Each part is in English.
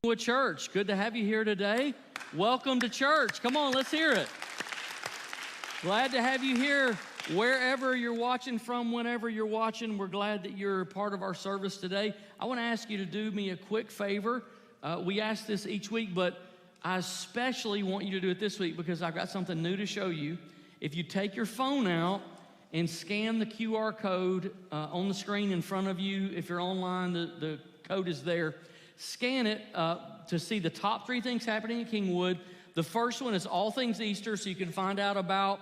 Kingwood Church. Good to have you here today. Welcome to church. Come on, let's hear it. Glad to have you here wherever you're watching from, whenever you're watching. We're glad that you're part of our service today. I want to ask you to do me a quick favor. We ask this each week, but I especially want you to do it this week because I've got something new to show you. If you take your phone out and scan the QR code on the screen in front of you, if you're online, the code is there. Scan it to see the top 3 things happening at Kingwood. The first one is all things Easter, so you can find out about,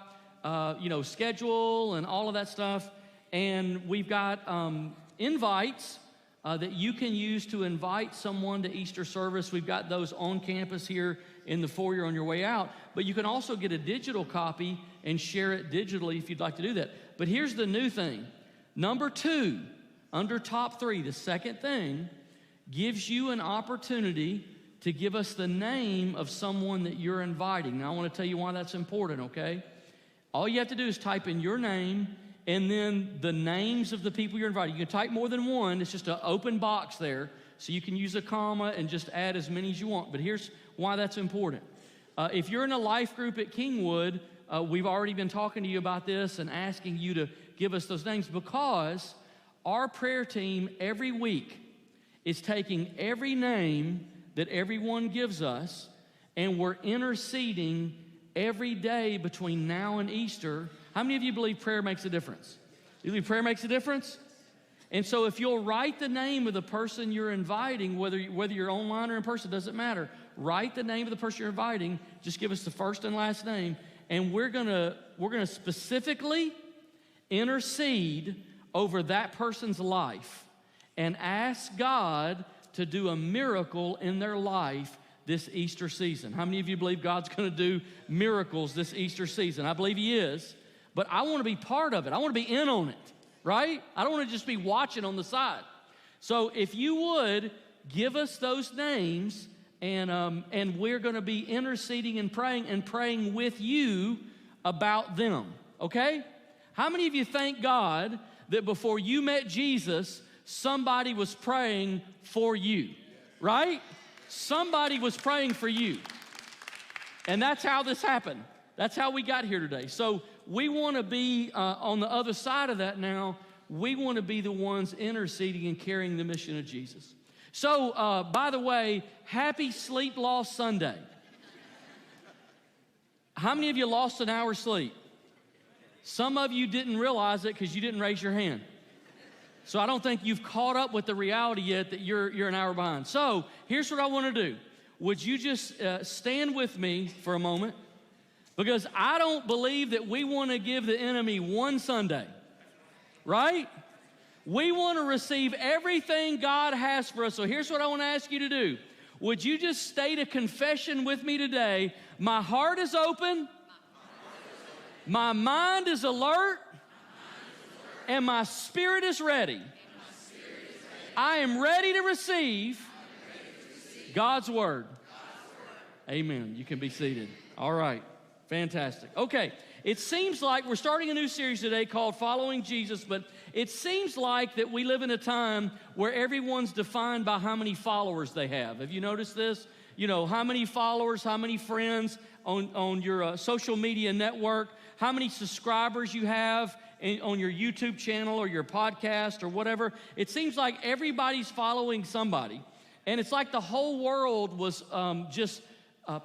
schedule and all of that stuff. And we've got invites that you can use to invite someone to Easter service. We've got those on campus here in the foyer on your way out. But you can also get a digital copy and share it digitally if you'd like to do that. But here's the new thing. Number 2, under top 3, the second thing, gives you an opportunity to give us the name of someone that you're inviting. Now, I want to tell you why that's important, okay? All you have to do is type in your name and then the names of the people you're inviting. You can type more than one. It's just an open box there, so you can use a comma and just add as many as you want. But here's why that's important. If you're in a life group at Kingwood, we've already been talking to you about this and asking you to give us those names because our prayer team every week is taking every name that everyone gives us, and we're interceding every day between now and Easter. How many of you believe prayer makes a difference? You believe prayer makes a difference? And so if you'll write the name of the person you're inviting, whether you're online or in person, doesn't matter. Write the name of the person you're inviting. Just give us the first and last name, and we're gonna specifically intercede over that person's life and ask God to do a miracle in their life this Easter season. How many of you believe God's going to do miracles this Easter season? I believe He is, but I want to be part of it. I want to be in on it, right? I don't want to just be watching on the side. So if you would, give us those names, and we're going to be interceding and praying with you about them, okay? How many of you thank God that before you met Jesus, somebody was praying for you, right? Somebody was praying for you. And that's how this happened. That's how we got here today. So we want to be on the other side of that now. We want to be the ones interceding and carrying the mission of Jesus. So, by the way, happy Sleep Loss Sunday. How many of you lost an hour's sleep? Some of you didn't realize it because you didn't raise your hand. So I don't think you've caught up with the reality yet that you're an hour behind. So here's what I want to do. Would you just stand with me for a moment? Because I don't believe that we want to give the enemy one Sunday, right? We want to receive everything God has for us. So here's what I want to ask you to do. Would you just state a confession with me today? My heart is open. My mind is alert. And my spirit is ready. I am ready to receive God's word. Amen. You can be seated. All right. Fantastic. Okay. It seems like we're starting a new series today called Following Jesus, but it seems like that we live in a time where everyone's defined by how many followers they have. Have you noticed this? You know, how many followers, how many friends on your social media network, how many subscribers you have on your YouTube channel or your podcast or whatever. It seems like everybody's following somebody. And it's like the whole world was just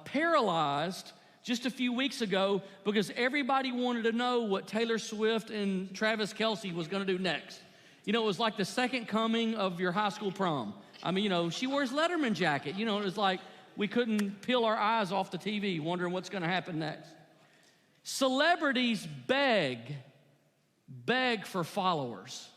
paralyzed just a few weeks ago because everybody wanted to know what Taylor Swift and Travis Kelce was going to do next. You know, it was like the second coming of your high school prom. I mean, you know, she wears Letterman jacket. You know, it was like we couldn't peel our eyes off the TV wondering what's going to happen next. Celebrities beg for followers.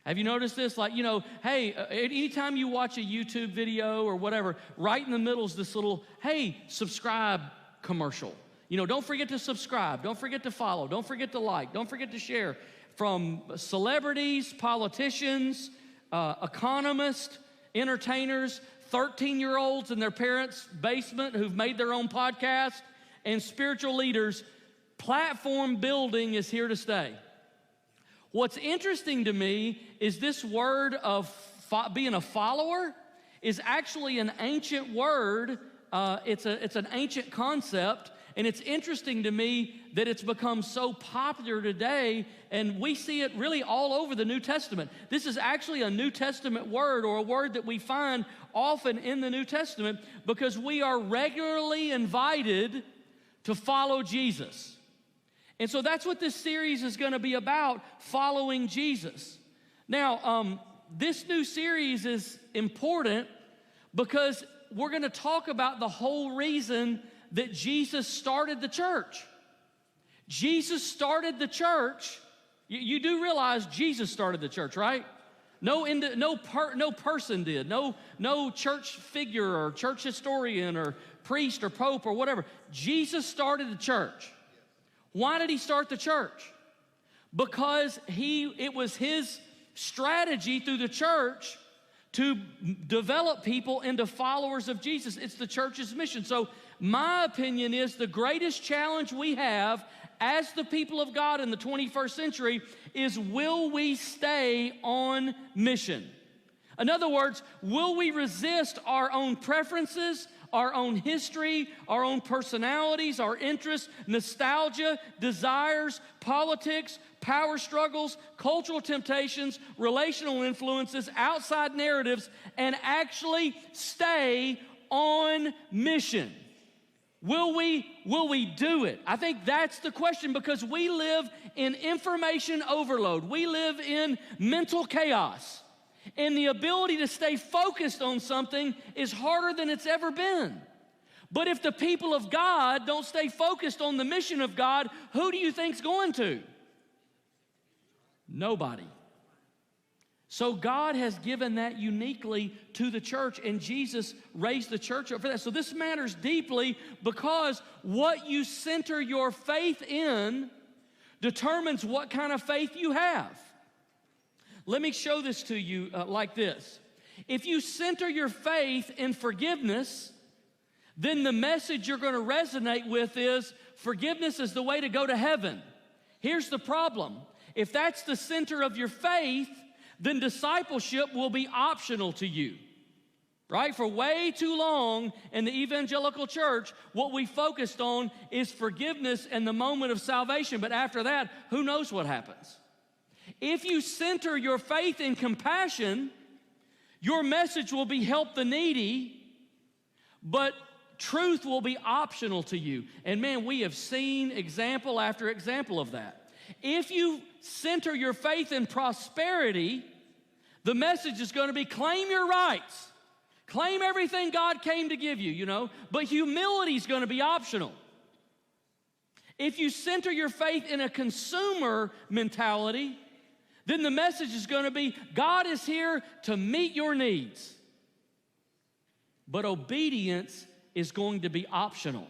Have you noticed this? Like, you know, hey, anytime you watch a YouTube video or whatever, right in the middle is this little, hey, subscribe commercial. You know, don't forget to subscribe. Don't forget to follow. Don't forget to like. Don't forget to share. From celebrities, politicians, economists, entertainers, 13-year-olds in their parents' basement who've made their own podcast, and spiritual leaders, platform building is here to stay. What's interesting to me is this word of being a follower is actually an ancient word. It's an ancient concept, and it's interesting to me that it's become so popular today, and we see it really all over the New Testament. This is actually a New Testament word, or a word that we find often in the New Testament, because we are regularly invited to follow Jesus. And so that's what this series is going to be about, following Jesus. Now, this new series is important because we're going to talk about the whole reason that Jesus started the church. Jesus started the church. You do realize Jesus started the church, right? No person did. No church figure or church historian or priest or pope or whatever. Jesus started the church. Why did he start the church? Because it was his strategy through the church to develop people into followers of Jesus. It's the church's mission. So my opinion is the greatest challenge we have as the people of God in the 21st century is, will we stay on mission? In other words, will we resist our own preferences, our own history, our own personalities, our interests, nostalgia, desires, politics, power struggles, cultural temptations, relational influences, outside narratives, and actually stay on mission? Will we do it? I think that's the question, because we live in information overload. We live in mental chaos. And the ability to stay focused on something is harder than it's ever been. But if the people of God don't stay focused on the mission of God, who do you think's going to? Nobody. So God has given that uniquely to the church, and Jesus raised the church up for that. So this matters deeply, because what you center your faith in determines what kind of faith you have. Let me show this to you like this. If you center your faith in forgiveness, then the message you're going to resonate with is forgiveness is the way to go to heaven. Here's the problem. If that's the center of your faith, then discipleship will be optional to you, right? For way too long in the evangelical church, what we focused on is forgiveness and the moment of salvation. But after that, who knows what happens? If you center your faith in compassion, your message will be help the needy, but truth will be optional to you. And man, we have seen example after example of that. If you center your faith in prosperity, the message is going to be claim your rights. Claim everything God came to give you, But humility is going to be optional. If you center your faith in a consumer mentality, then the message is going to be God is here to meet your needs. But obedience is going to be optional.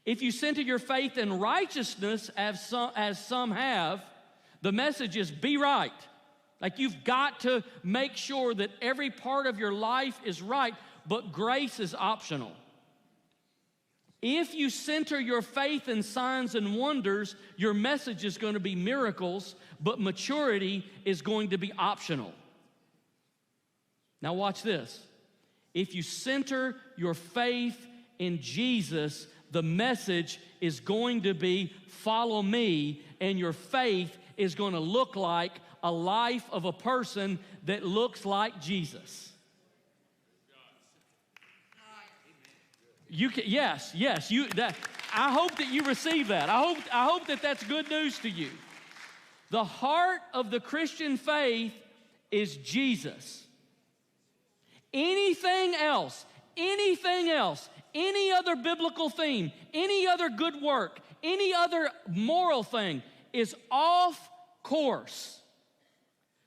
If you center your faith in righteousness, as some have, the message is be right. Like you've got to make sure that every part of your life is right, but grace is optional. If you center your faith in signs and wonders, your message is going to be miracles, but maturity is going to be optional. Now watch this. If you center your faith in Jesus, the message is going to be follow me, and your faith is going to look like a life of a person that looks like Jesus. I hope that you receive that. I hope that that's good news to you. The heart of the Christian faith is Jesus. Anything else, any other biblical theme, any other good work, any other moral thing is off course.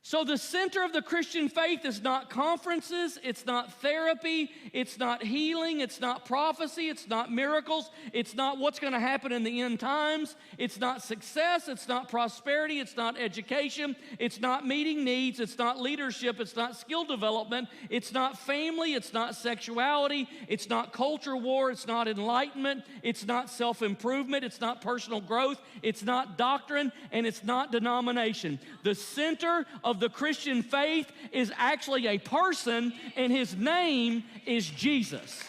So the center of the Christian faith is not conferences, it's not therapy, it's not healing, it's not prophecy, it's not miracles, it's not what's going to happen in the end times, it's not success, it's not prosperity, it's not education, it's not meeting needs, it's not leadership, it's not skill development, it's not family, it's not sexuality, it's not culture war, it's not enlightenment, it's not self-improvement, it's not personal growth, it's not doctrine, and it's not denomination. The center of of the Christian faith is actually a person, and his name is Jesus.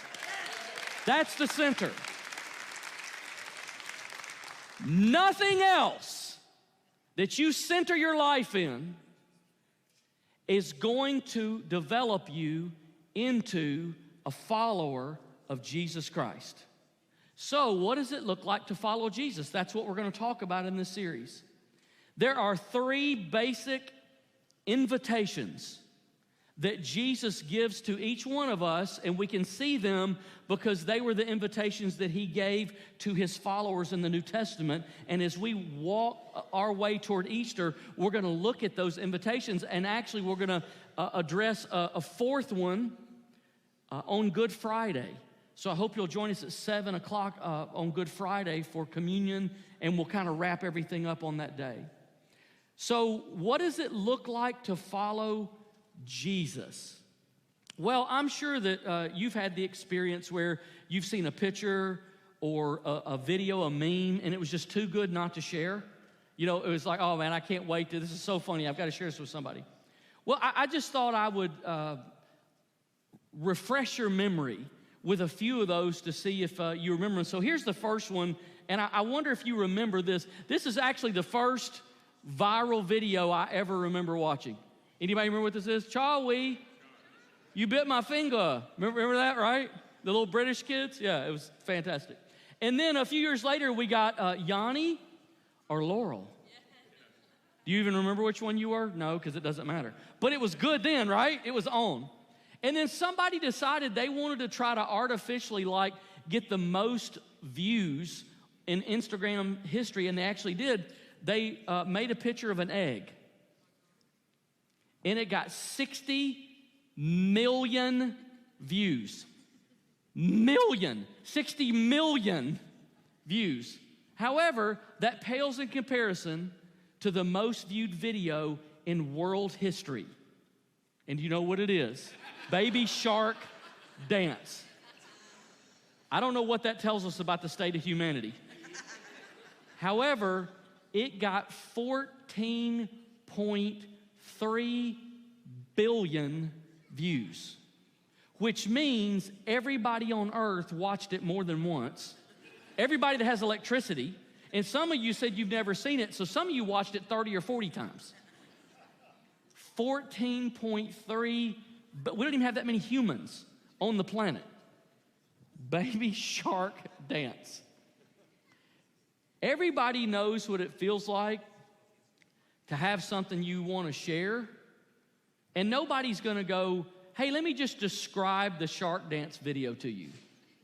That's the center. Nothing else that you center your life in is going to develop you into a follower of Jesus Christ. So, what does it look like to follow Jesus? That's what we're going to talk about in this series. There are 3 basic invitations that Jesus gives to each one of us, and we can see them because they were the invitations that he gave to his followers in the New Testament. And as we walk our way toward Easter, we're going to look at those invitations, and actually we're going to address a 4th one on Good Friday. So I hope you'll join us at 7 o'clock on Good Friday for communion, and we'll kind of wrap everything up on that day. So what does it look like to follow Jesus? Well, I'm sure that you've had the experience where you've seen a picture or a video, a meme, and it was just too good not to share. You know, it was like, oh man, I can't wait. This is so funny. I've got to share this with somebody. Well, I just thought I would refresh your memory with a few of those to see if you remember. So here's the first one, and I wonder if you remember this. This is actually the first viral video I ever remember watching. Anybody remember what this is? Chawi, you bit my finger. Remember that, right? The little British kids? Yeah, it was fantastic. And then a few years later, we got Yanni or Laurel. Do you even remember which one you were? No, because it doesn't matter. But it was good then, right? It was on. And then somebody decided they wanted to try to artificially get the most views in Instagram history, and they actually did. They made a picture of an egg, and it got 60 million views. 60 million views. However, that pales in comparison to the most viewed video in world history. And you know what it is? Baby shark dance. I don't know what that tells us about the state of humanity. However, it got 14.3 billion views, which means everybody on earth watched it more than once. Everybody that has electricity, and some of you said you've never seen it, so some of you watched it 30 or 40 times. 14.3, but we don't even have that many humans on the planet. Baby shark dance. Everybody knows what it feels like to have something you want to share, and nobody's going to go, hey, let me just describe the shark dance video to you.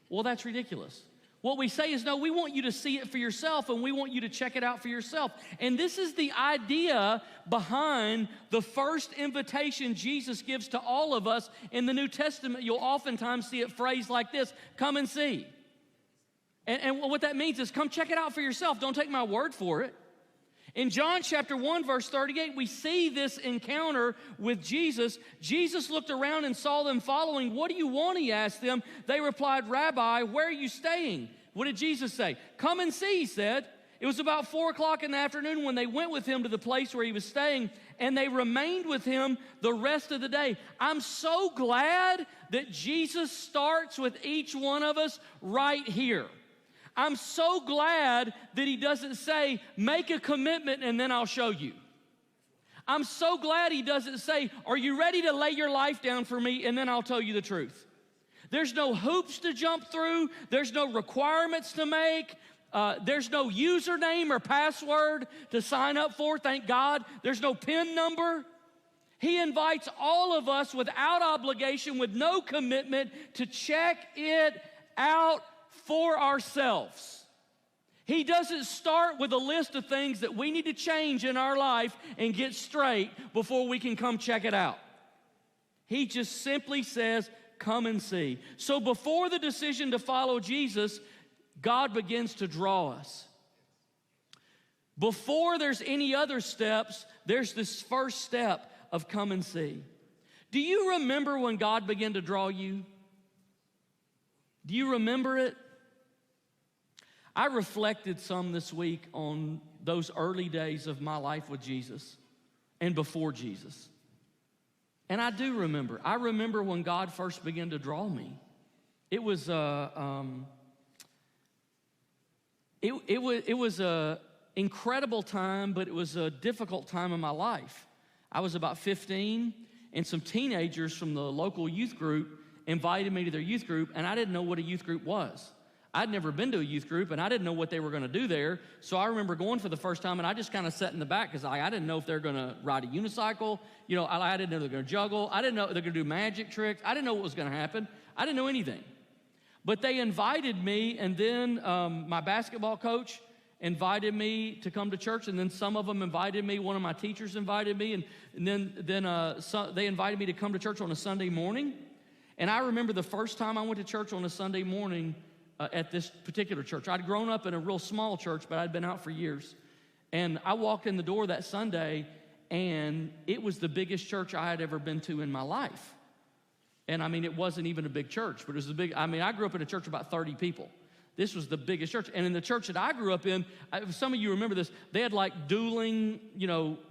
Well, that's ridiculous. What we say is, no, we want you to see it for yourself, and we want you to check it out for yourself. And this is the idea behind the first invitation Jesus gives to all of us in the New Testament. You'll oftentimes see it phrased like this: come and see. And what that means is, come check it out for yourself. Don't take my word for it. In John chapter 1, verse 38, we see this encounter with Jesus. Jesus looked around and saw them following. What do you want? He asked them. They replied, Rabbi, where are you staying? What did Jesus say? Come and see, he said. It was about 4 o'clock in the afternoon when they went with him to the place where he was staying, and they remained with him the rest of the day. I'm so glad that Jesus starts with each one of us right here. I'm so glad that he doesn't say, make a commitment and then I'll show you. I'm so glad he doesn't say, are you ready to lay your life down for me and then I'll tell you the truth. There's no hoops to jump through. There's no requirements to make. There's no username or password to sign up for, thank God. There's no PIN number. He invites all of us without obligation, with no commitment, to check it out for ourselves. He doesn't start with a list of things that we need to change in our life and get straight before we can come check it out. He just simply says, come and see. So before the decision to follow Jesus, God begins to draw us. Before there's any other steps, there's this first step of come and see. Do you remember when God began to draw you? Do you remember it? I reflected some this week on those early days of my life with Jesus. and before Jesus. And I do remember. I remember when God first began to draw me. It was a incredible time, but it was a difficult time in my life. I was about 15, and some teenagers from the local youth group invited me to their youth group, and I didn't know what a youth group was. I'd never been to a youth group, and I didn't know what they were going to do there. So I remember going for the first time, and I just kind of sat in the back because I didn't know if they're going to ride a unicycle. You know, I didn't know they're going to juggle. I didn't know they're going to do magic tricks. I didn't know what was going to happen. I didn't know anything. But they invited me, and then my basketball coach invited me to come to church, and then some of them invited me. One of my teachers invited me, and then they invited me to come to church on a Sunday morning. And I remember the first time I went to church on a Sunday morning at this particular church. I'd grown up in a real small church, but I'd been out for years. And I walked in the door that Sunday, and it was the biggest church I had ever been to in my life. And I mean, it wasn't even a big church, but it was I grew up in a church of about 30 people. This was the biggest church. And in the church that I grew up in, some of you remember this, they had like dueling,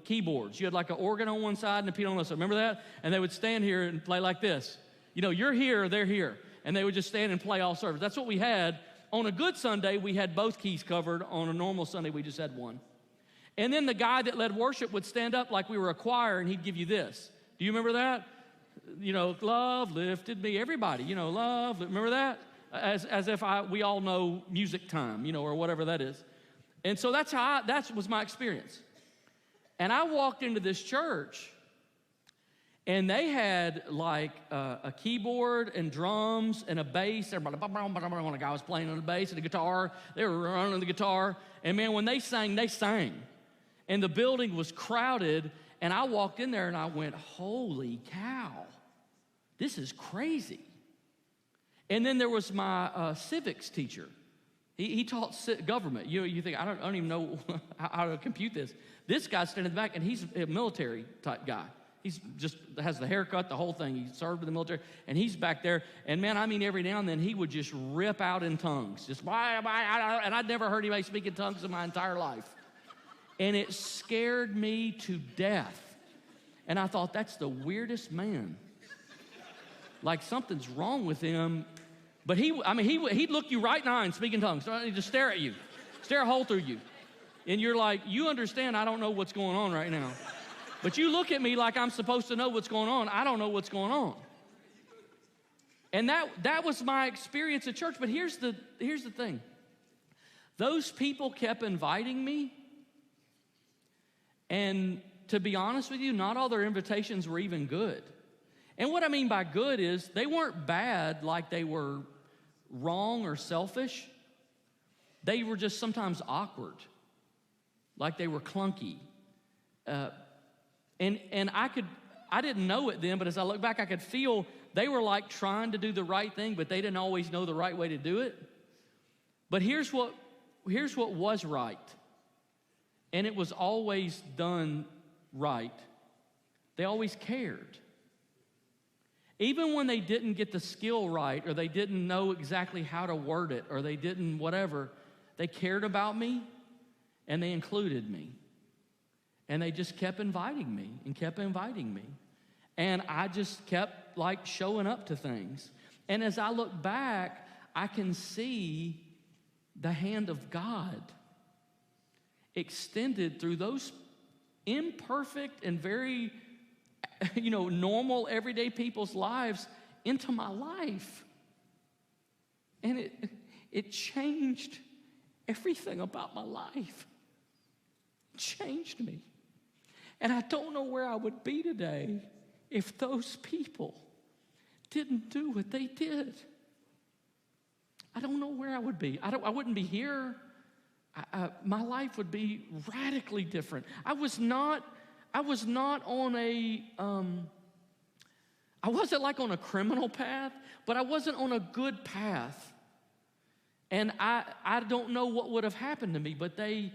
keyboards. You had like an organ on one side and a piano on the other side. Remember that? And they would stand here and play like this. You're here, they're here. And they would just stand and play all service. That's what we had. On a good Sunday, we had both keys covered. On a normal Sunday, we just had one. And then the guy that led worship would stand up like we were a choir, and he'd give you this. Do you remember that? Love lifted me. Everybody, love. Remember that? As if we all know music time, or whatever that is. And so that was my experience. And I walked into this church, and they had like a keyboard and drums and a bass. Everybody, a guy was playing on the bass and the guitar. They were running the guitar. And man, when they sang, they sang. And the building was crowded. And I walked in there and I went, holy cow, this is crazy. And then there was my civics teacher. He taught government. You think, I don't even know how to compute this. This guy's standing in the back, and he's a military type guy. He's just has the haircut, the whole thing. He served in the military, and he's back there. And man, I mean, every now and then he would just rip out in tongues, and I'd never heard anybody speak in tongues in my entire life. And it scared me to death. And I thought, that's the weirdest man. Like something's wrong with him. But he'd look you right in the eye and speak in tongues. He'd just stare at you, stare a hole through you. And you're like, you understand I don't know what's going on right now. But you look at me like I'm supposed to know what's going on. I don't know what's going on. And that was my experience at church. But here's the thing. Those people kept inviting me. And to be honest with you, not all their invitations were even good. And what I mean by good is they weren't bad like they were wrong or selfish. They were just sometimes awkward, like they were clunky. And I didn't know it then, but as I look back, I could feel they were like trying to do the right thing, but they didn't always know the right way to do it. But here's what was right. And it was always done right. They always cared. Even when they didn't get the skill right, or they didn't know exactly how to word it, or they didn't whatever, they cared about me, and they included me. And they just kept inviting me and kept inviting me. And I just kept like showing up to things. And as I look back, I can see the hand of God extended through those imperfect and very, normal, everyday people's lives into my life. And it changed everything about my life. It changed me. And I don't know where I would be today if those people didn't do what they did. I don't know where I would be. I wouldn't be here. My life would be radically different. I wasn't like on a criminal path, but I wasn't on a good path. And I don't know what would have happened to me, but they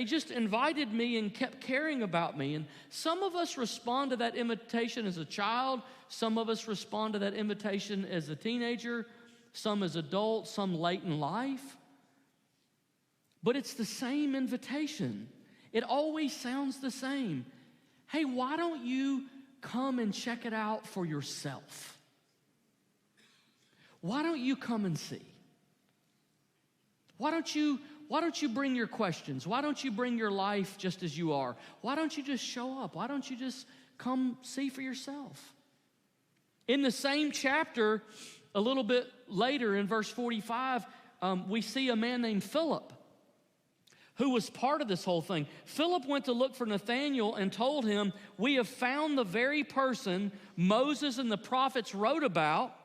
just invited me and kept caring about me. And some of us respond to that invitation as a child. Some of us respond to that invitation as a teenager. Some as adults, some late in life. But it's the same invitation. It always sounds the same. hey, why don't you come and check it out for yourself? Why don't you come and see? Why don't you bring your questions? Why don't you bring your life just as you are? Why don't you just show up? Why don't you just come see for yourself? In the same chapter, a little bit later in verse 45, we see a man named Philip who was part of this whole thing. Philip went to look for Nathanael and told him, "We have found the very person Moses and the prophets wrote about.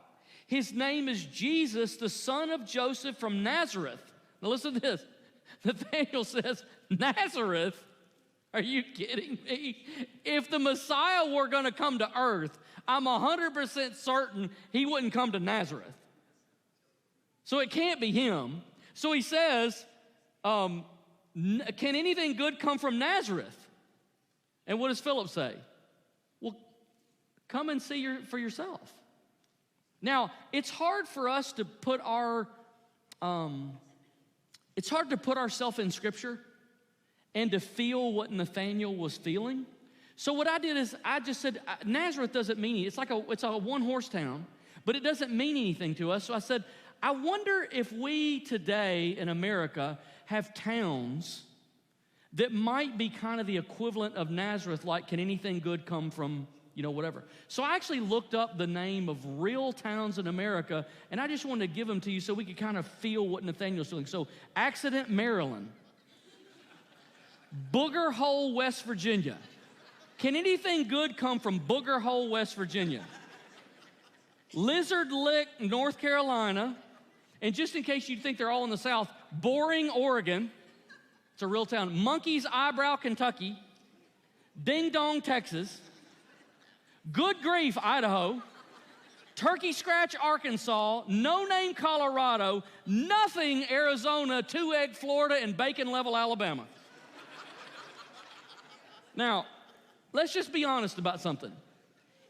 His name is Jesus, the son of Joseph from Nazareth." Now listen to this. Nathanael says, "Nazareth? Are you kidding me? If the Messiah were going to come to earth, I'm 100% certain he wouldn't come to Nazareth. So it can't be him." So he says, "Can anything good come from Nazareth?" And what does Philip say? "Well, come and see for yourself." Now, it's hard for us to put ourselves in Scripture and to feel what Nathanael was feeling. So what I did is I just said, Nazareth doesn't mean anything. It's a one-horse town, but it doesn't mean anything to us. So I said, I wonder if we today in America have towns that might be kind of the equivalent of Nazareth, like, can anything good come from, whatever. So I actually looked up the name of real towns in America, and I just wanted to give them to you so we could kind of feel what Nathanael's feeling. So Accident, Maryland. Booger Hole, West Virginia. Can anything good come from Booger Hole, West Virginia? Lizard Lick, North Carolina. And just in case you think they're all in the South, Boring, Oregon. It's a real town. Monkey's Eyebrow, Kentucky. Ding Dong, Texas. Good Grief, Idaho. Turkey Scratch, Arkansas. No Name, Colorado. Nothing, Arizona. Two Egg, Florida. And Bacon Level, Alabama. Now, let's just be honest about something.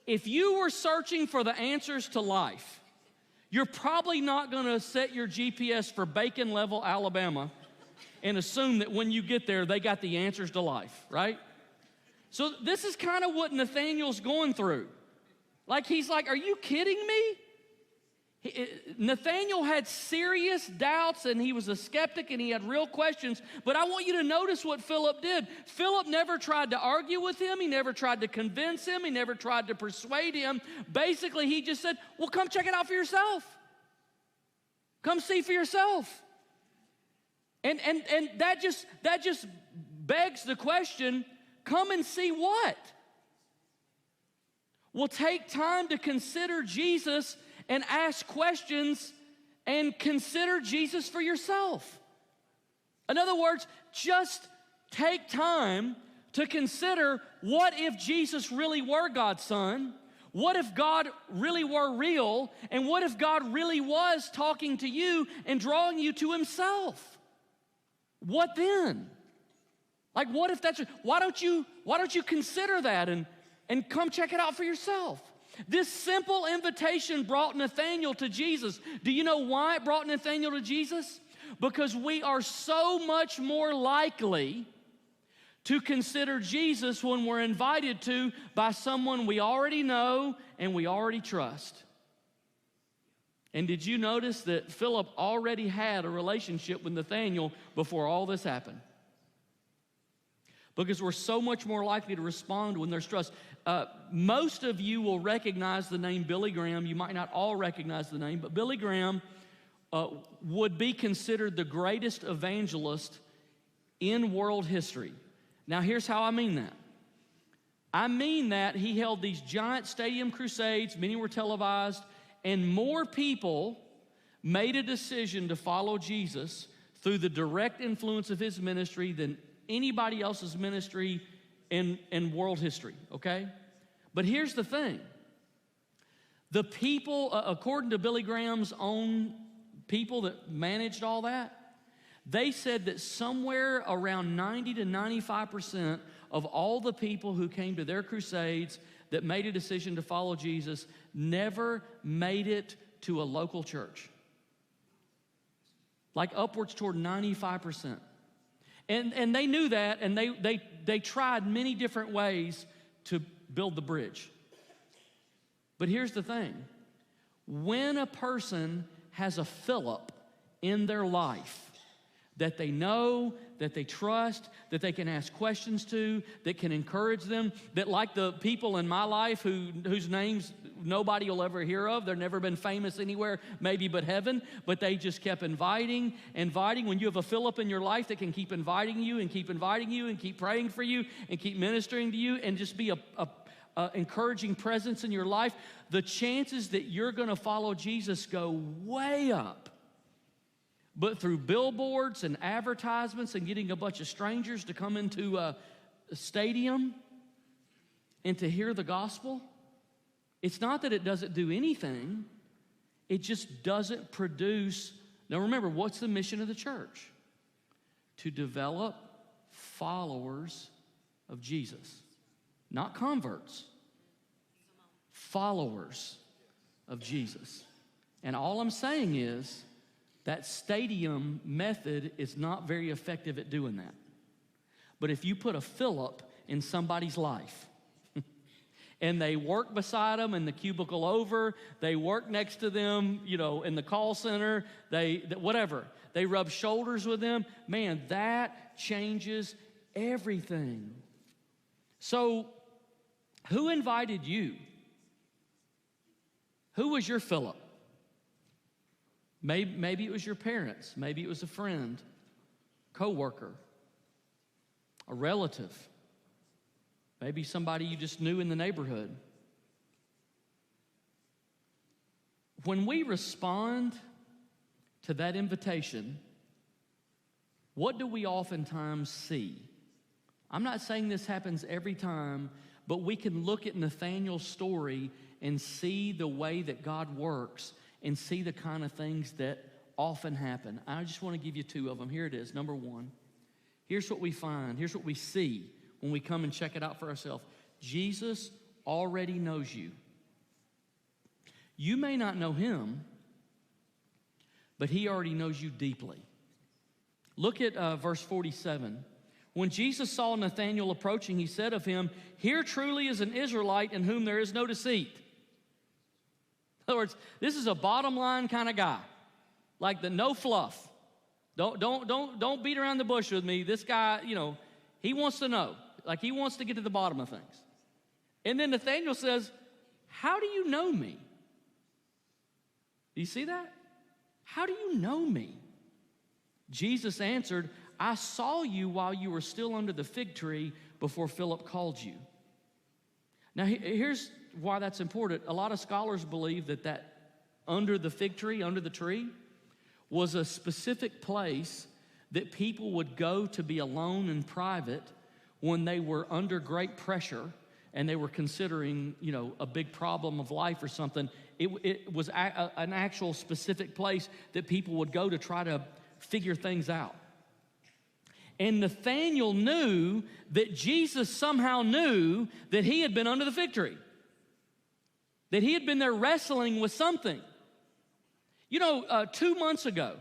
If you were searching for the answers to life, you're probably not going to set your GPS for Bacon Level, Alabama, and assume that when you get there, they got the answers to life, right? So this is kind of what Nathanael's going through. Like, he's like, are you kidding me? Nathanael had serious doubts, and he was a skeptic, and he had real questions. But I want you to notice what Philip did. Philip never tried to argue with him. He never tried to convince him. He never tried to persuade him. Basically, he just said, well, come check it out for yourself. Come see for yourself. And that just begs the question, come and see what? Well, take time to consider Jesus and ask questions and consider Jesus for yourself. In other words, just take time to consider, what if Jesus really were God's Son? What if God really were real? And what if God really was talking to you and drawing you to Himself? What then? Like, what if that's, why don't you consider that and come check it out for yourself? This simple invitation brought Nathanael to Jesus. Do you know why it brought Nathanael to Jesus? Because we are so much more likely to consider Jesus when we're invited to by someone we already know and we already trust. And did you notice that Philip already had a relationship with Nathanael before all this happened? Because we're so much more likely to respond when there's trust. Most of you will recognize the name Billy Graham. You might not all recognize the name, but Billy Graham would be considered the greatest evangelist in world history. Now, here's how I mean that. I mean that he held these giant stadium crusades, many were televised, and more people made a decision to follow Jesus through the direct influence of his ministry than anybody else's ministry in world history, okay? But here's the thing. The people, according to Billy Graham's own people that managed all that, they said that somewhere around 90 to 95% of all the people who came to their crusades that made a decision to follow Jesus never made it to a local church. Like upwards toward 95%. And they knew that, and they tried many different ways to build the bridge. But here's the thing. When a person has a Philip in their life that they know, that they trust, that they can ask questions to, that can encourage them, that like the people in my life whose names nobody will ever hear of, they've never been famous anywhere, maybe but heaven, but they just kept inviting. When you have a Philip in your life that can keep inviting you and keep inviting you and keep praying for you and keep ministering to you and just be a encouraging presence in your life, the chances that you're going to follow Jesus go way up. But through billboards and advertisements and getting a bunch of strangers to come into a stadium and to hear the gospel, it's not that it doesn't do anything, it just doesn't produce. Now remember, what's the mission of the church? To develop followers of Jesus. Not converts, followers of Jesus. And all I'm saying is, that stadium method is not very effective at doing that. But if you put a Philip in somebody's life, and they work beside them in the cubicle over, they work next to them, in the call center, whatever. They rub shoulders with them. Man, that changes everything. So, who invited you? Who was your Philip? Maybe it was your parents. Maybe it was a friend, coworker, a relative. Maybe somebody you just knew in the neighborhood. When we respond to that invitation, what do we oftentimes see? I'm not saying this happens every time, but we can look at Nathanael's story and see the way that God works and see the kind of things that often happen. I just want to give you two of them. Here it is. Number one, here's what we find. Here's what we see when we come and check it out for ourselves. Jesus already knows you. You may not know him, but he already knows you deeply. Look at verse 47. When Jesus saw Nathanael approaching, he said of him, "Here truly is an Israelite in whom there is no deceit." In other words, this is a bottom line kind of guy, like the no fluff. Don't beat around the bush with me. This guy, he wants to know, like he wants to get to the bottom of things. And then Nathanael says, "How do you know me?" Do you see that? How do you know me? Jesus answered, "I saw you while you were still under the fig tree before Philip called you." Now, here's why that's important. A lot of scholars believe that under the fig tree, under the tree, was a specific place that people would go to be alone and private when they were under great pressure and they were considering, a big problem of life or something. It was an actual specific place that people would go to try to figure things out. And Nathanael knew that Jesus somehow knew that he had been under the fig tree, that he had been there wrestling with something. 2 months ago,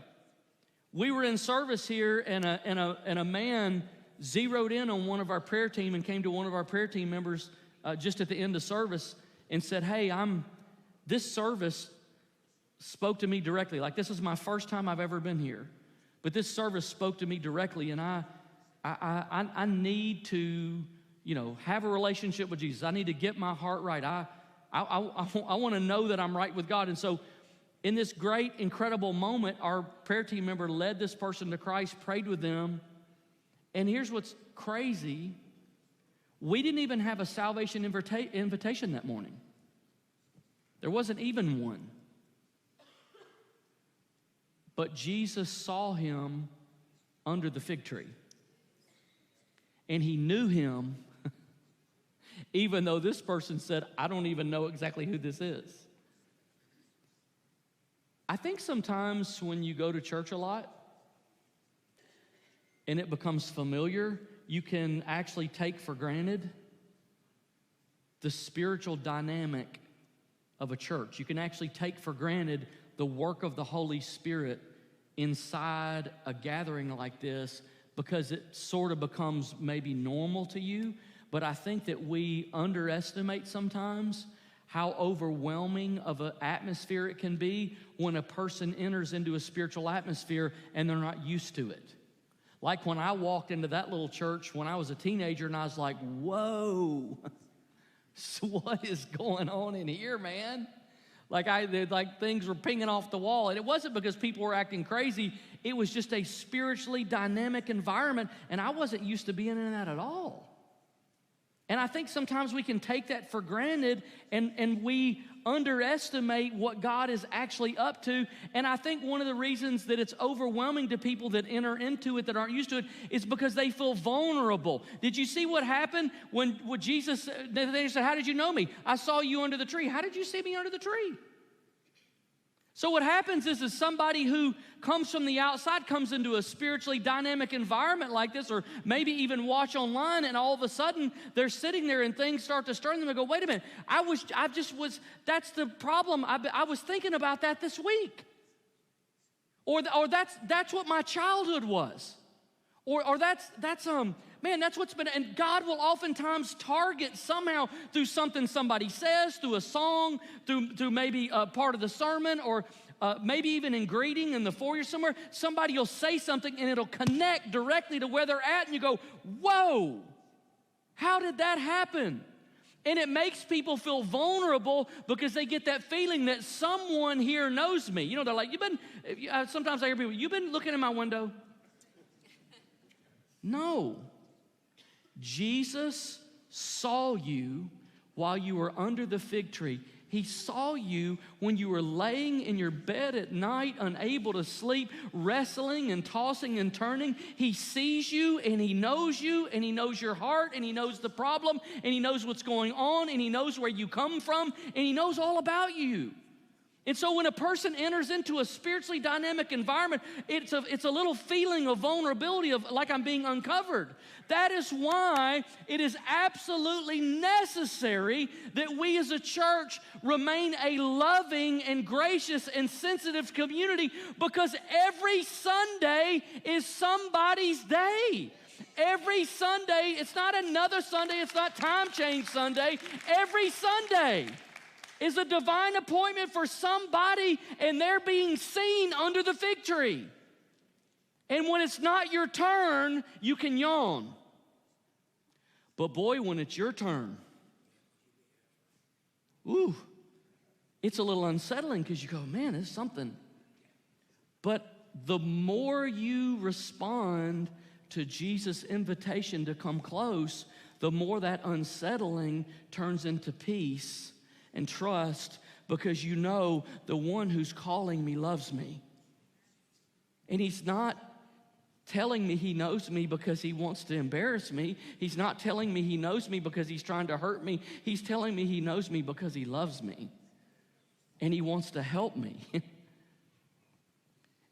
we were in service here, and a man zeroed in on one of our prayer team and came to one of our prayer team members just at the end of service and said, "Hey, this service spoke to me directly. Like, this is my first time I've ever been here. But this service spoke to me directly, and I need to, have a relationship with Jesus. I need to get my heart right. I want to know that I'm right with God." And so in this great, incredible moment, our prayer team member led this person to Christ, prayed with them. And here's what's crazy. We didn't even have a salvation invitation that morning. There wasn't even one. But Jesus saw him under the fig tree. And he knew him, even though this person said, "I don't even know exactly who this is." I think sometimes when you go to church a lot and it becomes familiar, you can actually take for granted the spiritual dynamic of a church. You can actually take for granted the work of the Holy Spirit inside a gathering like this because it sort of becomes maybe normal to you. but I think that we underestimate sometimes how overwhelming of an atmosphere it can be when a person enters into a spiritual atmosphere and they're not used to it. Like when I walked into that little church when I was a teenager and I was like, whoa, so what is going on in here, man? Like things were pinging off the wall. And it wasn't because people were acting crazy. It was just a spiritually dynamic environment, and I wasn't used to being in that at all. And I think sometimes we can take that for granted, and we underestimate what God is actually up to. And I think one of the reasons that it's overwhelming to people that enter into it that aren't used to it is because they feel vulnerable. Did you see what happened when Jesus, they said, how did you know me? I saw you under the tree. How did you see me under the tree? So what happens is somebody who comes from the outside comes into a spiritually dynamic environment like this, or maybe even watch online, and all of a sudden they're sitting there and things start to stir in them and go, wait a minute, that's the problem. I was thinking about that this week. Or that's what my childhood was. Or that's what's been, and God will oftentimes target somehow through something somebody says, through a song, through maybe a part of the sermon, or maybe even in greeting in the foyer somewhere. Somebody will say something and it'll connect directly to where they're at, and you go, whoa, how did that happen? And it makes people feel vulnerable because they get that feeling that someone here knows me. You know, they're like, sometimes I hear people, you've been looking in my window. No. Jesus saw you while you were under the fig tree. He saw you when you were laying in your bed at night, unable to sleep, wrestling and tossing and turning. He sees you, and He knows you, and He knows your heart, and He knows the problem, and He knows what's going on, and He knows where you come from, and He knows all about you. And so when a person enters into a spiritually dynamic environment, it's a little feeling of vulnerability, of like I'm being uncovered. That is why it is absolutely necessary that we as a church remain a loving and gracious and sensitive community, because every Sunday is somebody's day. Every Sunday, it's not another Sunday, it's not time change Sunday. Every Sunday is a divine appointment for somebody, and they're being seen under the fig tree. And when it's not your turn, you can yawn. But boy, when it's your turn, it's a little unsettling, because you go, man, there's something. But the more you respond to Jesus' invitation to come close, the more that unsettling turns into peace and trust, because you know the one who's calling me loves me. And He's not telling me He knows me because He wants to embarrass me. He's not telling me He knows me because He's trying to hurt me. He's telling me He knows me because He loves me, and He wants to help me.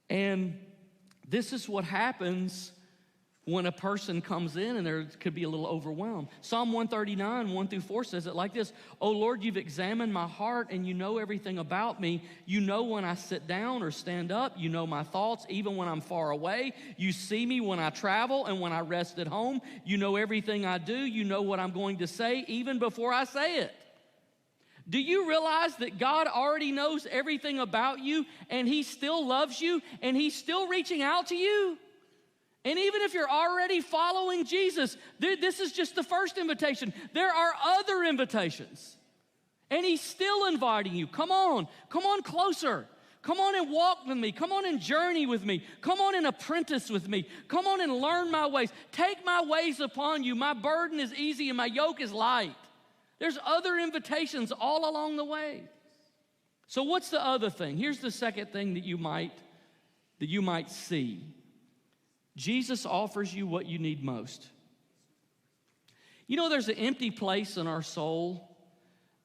And this is what happens when a person comes in and there could be a little overwhelmed. Psalm 139, 1-4 says it like this: "O Lord, you've examined my heart, and you know everything about me. You know when I sit down or stand up. You know my thoughts, even when I'm far away. You see me when I travel and when I rest at home. You know everything I do. You know what I'm going to say, even before I say it." Do you realize that God already knows everything about you, and He still loves you, and He's still reaching out to you? And even if you're already following Jesus, this is just the first invitation. There are other invitations. And He's still inviting you. Come on closer. Come on and walk with me. Come on and journey with me. Come on and apprentice with me. Come on and learn my ways. Take my ways upon you. My burden is easy and my yoke is light. There's other invitations all along the way. So what's the other thing? Here's the second thing that you might see. Jesus offers you what you need most. You know, there's an empty place in our soul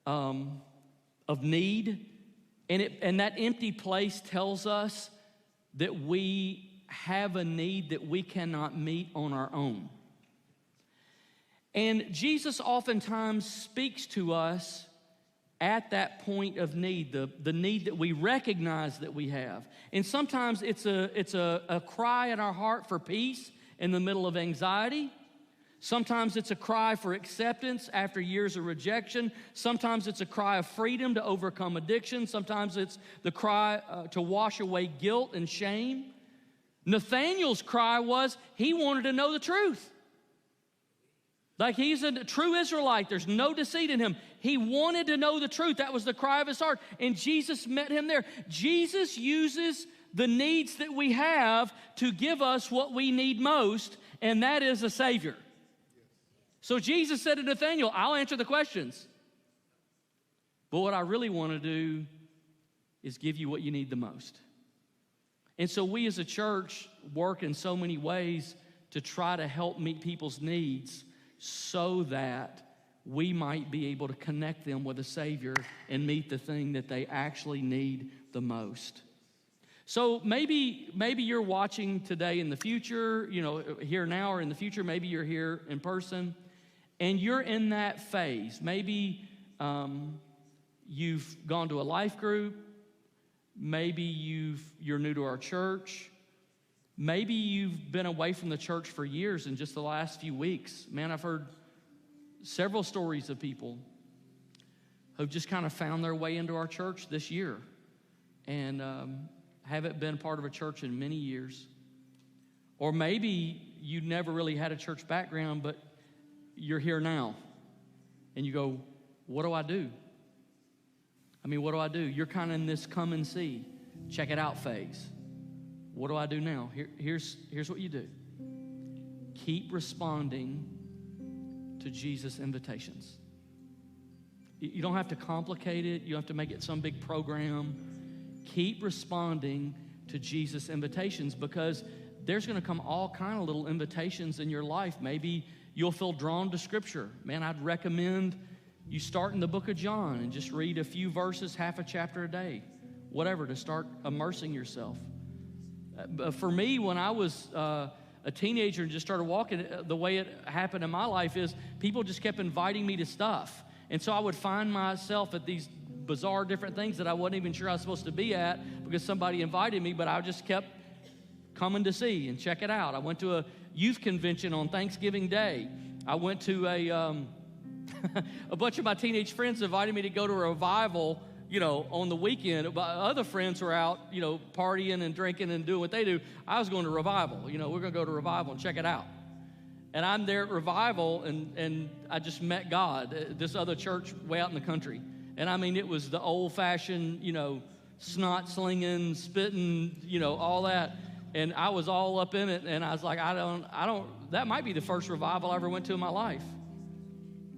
of need, and that empty place tells us that we have a need that we cannot meet on our own. And Jesus oftentimes speaks to us at that point of need, the need that we recognize that we have. And sometimes it's a cry in our heart for peace in the middle of anxiety. Sometimes it's a cry for acceptance after years of rejection. Sometimes it's a cry of freedom to overcome addiction. Sometimes it's the cry to wash away guilt and shame. Nathanael's cry was he wanted to know the truth. Like he's a true Israelite. There's no deceit in him. He wanted to know the truth. That was the cry of his heart. And Jesus met him there. Jesus uses the needs that we have to give us what we need most, and that is a Savior. So Jesus said to Nathanael, I'll answer the questions. But what I really want to do is give you what you need the most. And so we as a church work in so many ways to try to help meet people's needs so that we might be able to connect them with a Savior and meet the thing that they actually need the most. So maybe you're watching today in the future, here now or in the future. Maybe you're here in person, and you're in that phase. Maybe you've gone to a life group. Maybe you're new to our church. Maybe you've been away from the church for years in just the last few weeks. Man, I've heard several stories of people who've just kind of found their way into our church this year and haven't been part of a church in many years. Or maybe you never really had a church background, but you're here now. And you go, what do I do? What do I do? You're kind of in this come and see, check it out phase. What do I do now? Here's what you do. Keep responding to Jesus' invitations. You don't have to complicate it. You don't have to make it some big program. Keep responding to Jesus' invitations, because there's going to come all kind of little invitations in your life. Maybe you'll feel drawn to Scripture. Man, I'd recommend you start in the book of John and just read a few verses, half a chapter a day, whatever, to start immersing yourself. For me, when I was a teenager and just started walking, the way it happened in my life is people just kept inviting me to stuff. And so I would find myself at these bizarre different things that I wasn't even sure I was supposed to be at because somebody invited me, but I just kept coming to see and check it out. I went to a youth convention on Thanksgiving Day. I went to a bunch of my teenage friends invited me to go to a revival, on the weekend. Other friends were out, partying and drinking and doing what they do. I was going to revival. We're going to go to revival and check it out. And I'm there at revival, and I just met God, this other church way out in the country. And it was the old-fashioned, snot slinging, spitting, all that. And I was all up in it, and I was like, that might be the first revival I ever went to in my life.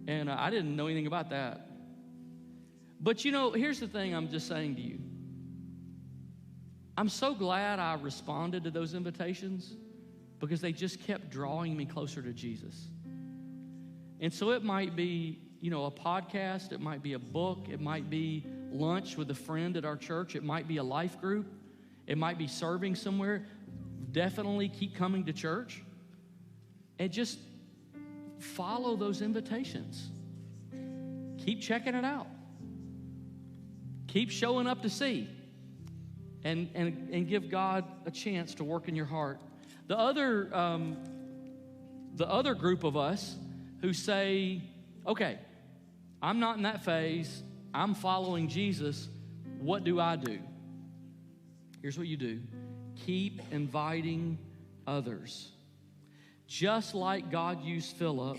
And I didn't know anything about that. But, here's the thing I'm just saying to you. I'm so glad I responded to those invitations because they just kept drawing me closer to Jesus. And so it might be, a podcast. It might be a book. It might be lunch with a friend at our church. It might be a life group. It might be serving somewhere. Definitely keep coming to church. And just follow those invitations. Keep checking it out. Keep showing up to see. And give God a chance to work in your heart. The other group of us who say, okay, I'm not in that phase. I'm following Jesus. What do I do? Here's what you do. Keep inviting others. Just like God used Philip,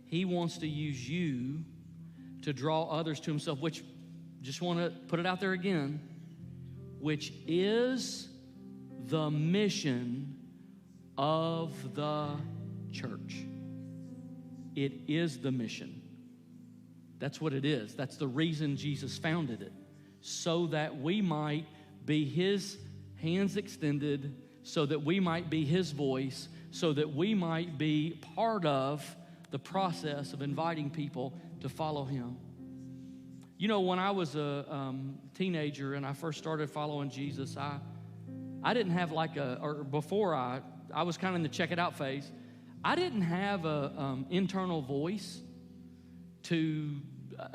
he wants to use you to draw others to himself, which, just want to put it out there again, which is the mission of the church. It is the mission. That's what it is. That's the reason Jesus founded it, so that we might be his hands extended, so that we might be his voice, so that we might be part of the process of inviting people to follow him. When I was a teenager and I first started following Jesus, I didn't have before I was kind of in the check it out phase. I didn't have a internal voice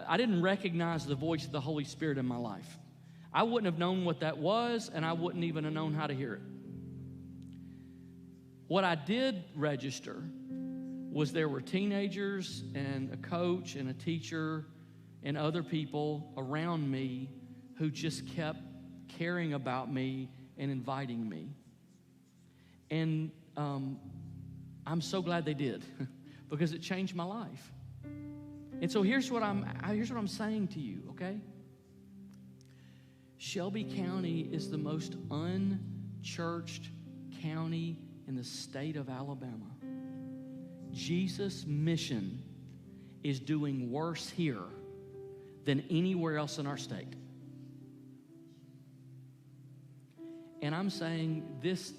I didn't recognize the voice of the Holy Spirit in my life. I wouldn't have known what that was, and I wouldn't even have known how to hear it. What I did register was there were teenagers and a coach and a teacher and other people around me who just kept caring about me and inviting me. And I'm so glad they did because it changed my life. And so here's what I'm saying to you, okay? Shelby County is the most unchurched county in the state of Alabama. Jesus' mission is doing worse here than anywhere else in our state. And I'm saying this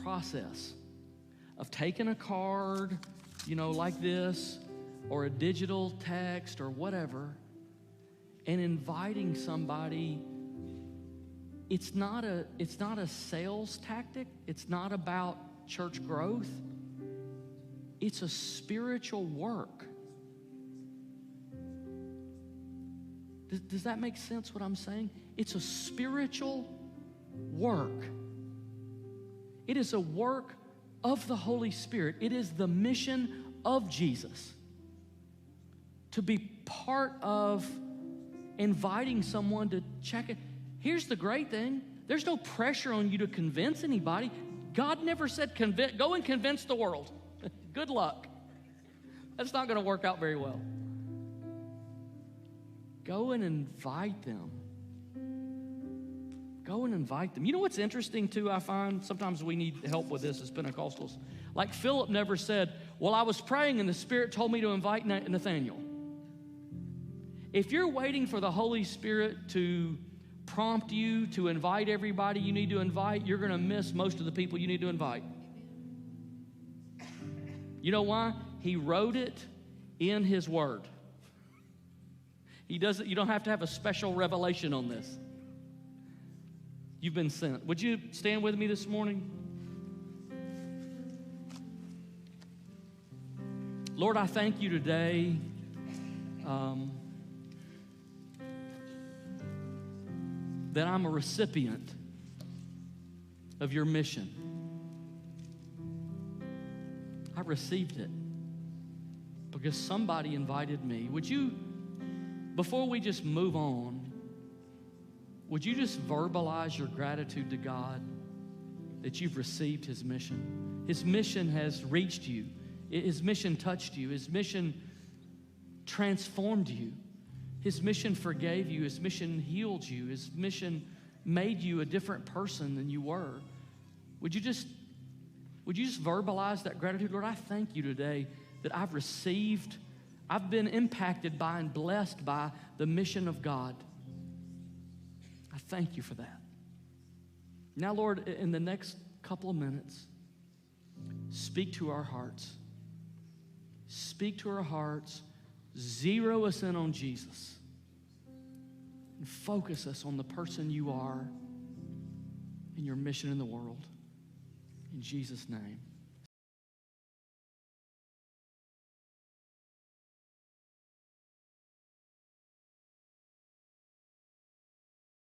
process of taking a card, like this, or a digital text or whatever, and inviting somebody, it's not a sales tactic. It's not about church growth. It's a spiritual work. Does that make sense what I'm saying? It's a spiritual work. It is a work of the Holy Spirit. It is the mission of Jesus to be part of inviting someone to check it. Here's the great thing. There's no pressure on you to convince anybody. God never said, go and convince the world. Good luck. That's not going to work out very well. Go and invite them. Go and invite them. You know what's interesting too, I find? Sometimes we need help with this as Pentecostals. Like Philip never said, well, I was praying and the Spirit told me to invite Nathaniel. If you're waiting for the Holy Spirit to prompt you to invite everybody you need to invite, you're going to miss most of the people you need to invite. You know why? He wrote it in His Word. You don't have to have a special revelation on this. You've been sent. Would you stand with me this morning? Lord, I thank you today that I'm a recipient of your mission. I received it because somebody invited me. Would you, before we just move on, would you just verbalize your gratitude to God that you've received His mission? His mission has reached you. His mission touched you. His mission transformed you. His mission forgave you. His mission healed you. His mission made you a different person than you were. Would you just verbalize that gratitude? Lord, I thank you today that I've been impacted by and blessed by the mission of God. I thank you for that. Now, Lord, in the next couple of minutes, speak to our hearts. Speak to our hearts. Zero us in on Jesus. And focus us on the person you are and your mission in the world. In Jesus' name.